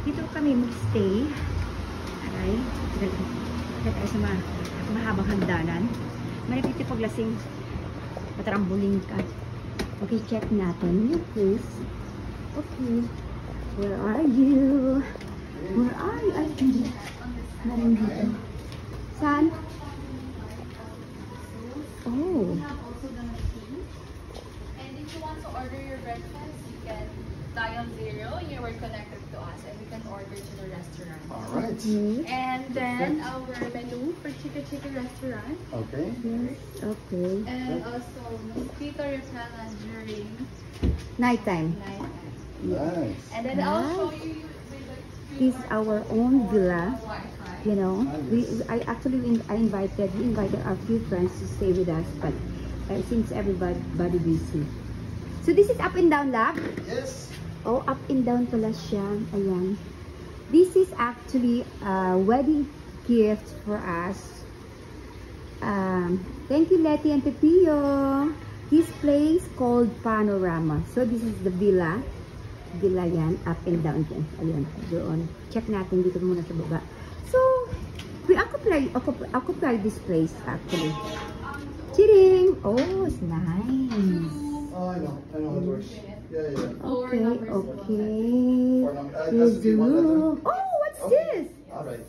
Dito kami mag-stay. Aray. Kaya tayo sa mahabang hagdanan. Malapit yung paglasing. Patrambuling ka. Okay, check natin. Your place. Okay. Where are you? Where are you? Ay, hindi. Maring dito. Saan? Oh. And if you want to order your breakfast, you can dial 0. You were connected to us, and we can order to the restaurant. All right. Okay. And then our menu for Chika restaurant. Okay. Yes. Okay. And also mosquito repellent during Nighttime. night. Nice. And then I'll show you This is our own villa. Wi-Fi. You know, we invited our few friends to stay with us, but since everybody busy. So this is up and down, lab. Yes. Oh, up and down pala siya. Ayan. This is actually a wedding gift for us. Thank you, Letty and Pepillo. This place called Panorama. So this is the villa. Villa yan, up and down yan. Ayan, doon. Check natin dito muna sa baba. So, we occupy this place actually. Cheering! Oh, it's nice. Oh, I know how it works. Yeah, yeah. Okay, okay. It has Here's to the be one letter. room. Oh, what's this? All right.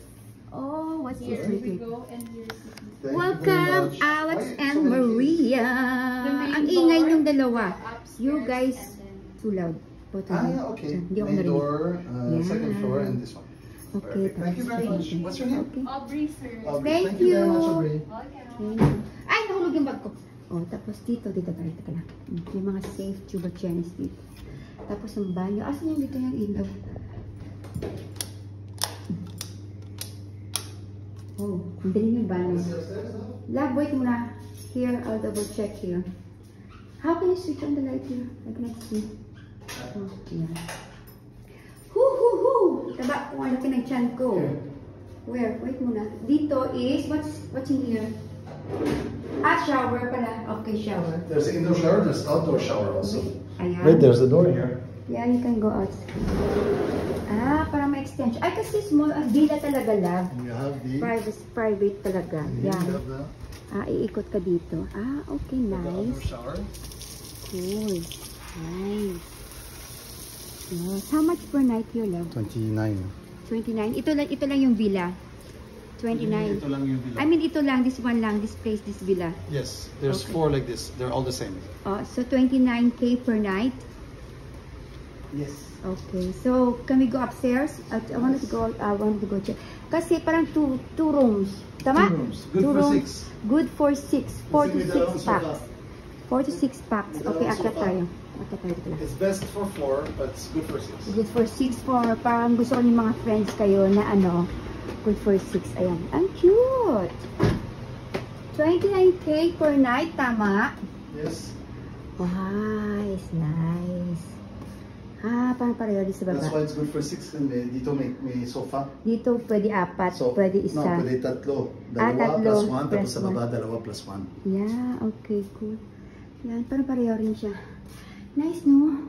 Oh, what's this? Here we go, and here's Thank you very Welcome, much. Alex Why and so many Maria. main Ang ingay door, yung dalawa. upstairs, You guys, and then too loud. Both of Ah, you. yeah, okay. Hindi ako Main narinig. door, second Yeah. floor, and this one. Okay, Perfect. Thank you very much. What's your name? Okay. Aubrey, sir. Aubrey. Thank you very much, you. Aubrey. Welcome. Okay. Ay, nahulog yung bag ko. Oh, tapos dito tayo. Teka lang. May mga safe tuba chenis dito. Tapos ang banyo. Asan yung dito yung ilaw? Oh, ang dali yung banyo. Lab, wait muna. Here, I'll double check here. How can you switch on the light here? I cannot see. Oh, yeah. Hoo! Taba, kung ano pinag-chan ko. Where? Wait muna. Dito is, what's in here? Ah, shower pala. Okay, shower. There's an indoor shower, there's outdoor shower also. Ayan. Wait, there's the door here. Yeah, you can go out. Ah, para may extension. Ay, kasi small, villa talaga, love. And you have the... Private talaga. and here Yan. you have the Iikot ka dito. Ah, okay, outdoor nice. shower. Cool. Nice. Yes. How much per night here, love? 29. 29. Ito lang yung villa. 29. Ito lang yung villa. I mean, ito lang, this one lang, this place, this villa. Yes, there's Okay. 4 like this. They're all the same. So 29K per night. Yes. Okay, so can we go upstairs? I wanted to go check. Kasi parang two rooms. Tama? 2 rooms. Good Two for rooms. 6. Good for 6. 4 to Kasi may 6 dalawang packs. sofa. 4 to 6 packs. May Okay, dalawang akyat sofa. tayo. Akyat tayo dito lang. It's best for 4, but it's good for 6. Good for 6 for, parang gusto ko yung mga friends kayo na ano, good for 6. Ayan. Ang cute! 29K per night, tama? Yes. Wow, it's nice. Ah, parang pareho din sa That's baba. why it's good for 6. And dito may sofa. Dito pwede 4, pwede isa. No, pwede 3. Tatlo, 2 plus 1, tapos plus sa baba 2 plus 1. Yeah, okay, cool. Yan, parang pareho rin siya. Nice, no?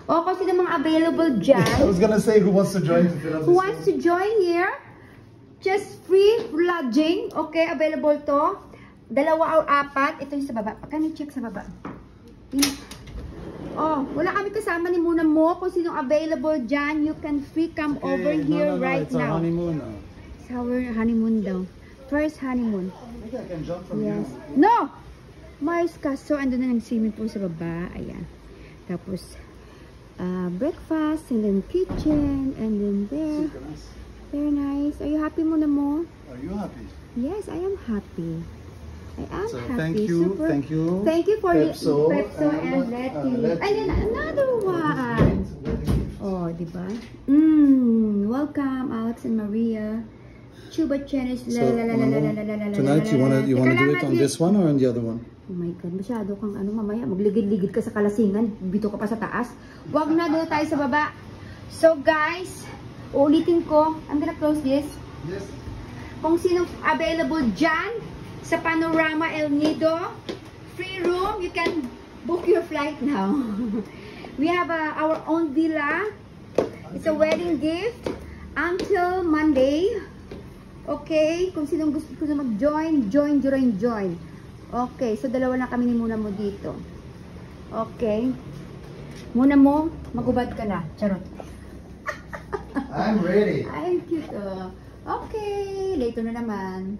O, kung sino mga available I dyan, was gonna say, who wants to join? who wants to join here, just free lodging, okay, available to. 2 or 4, ito yung sa baba. Kami check sa baba. Yan. Oh, wala kami kasama ni Muna mo. Kung sinong available dyan, you can free come over here right it's now. Our honeymoon. It's our honeymoon daw. First honeymoon. Maybe I can jump from Yes. here. No! Mayos ka. So, andun na ng swimming pool sa baba. Ayan. Tapos, breakfast, and then kitchen, and then there. Super nice. Very nice. Are you happy Muna mo? Are you happy? Yes, I am happy. I am So happy. thank you, Super. thank you. Thank you for Pepso, Pepso and Letty. And then another one. Oh, diba? Welcome, Alex and Maria. Chuba Chenis. Tonight you wanna do it on this one or on the other one? Oh my God, masyado kang ano mamaya, magligid-ligid ka sa kalasingan, bito ka pa sa taas. Wag na, doon tayo sa baba. So guys, ulitin ko, I'm gonna close this. Yes. Kung sino available dyan, sa Panorama El Nido, free room, you can book your flight now. We have our own villa. It's a wedding gift. until Monday. Okay, kung sinong gusto mag-join, join. Okay, so dalawa na kami ni Muna mo dito. Okay. Muna mo, magubad ka na. Charot. I'm ready. I'm cute. Okay, later na naman.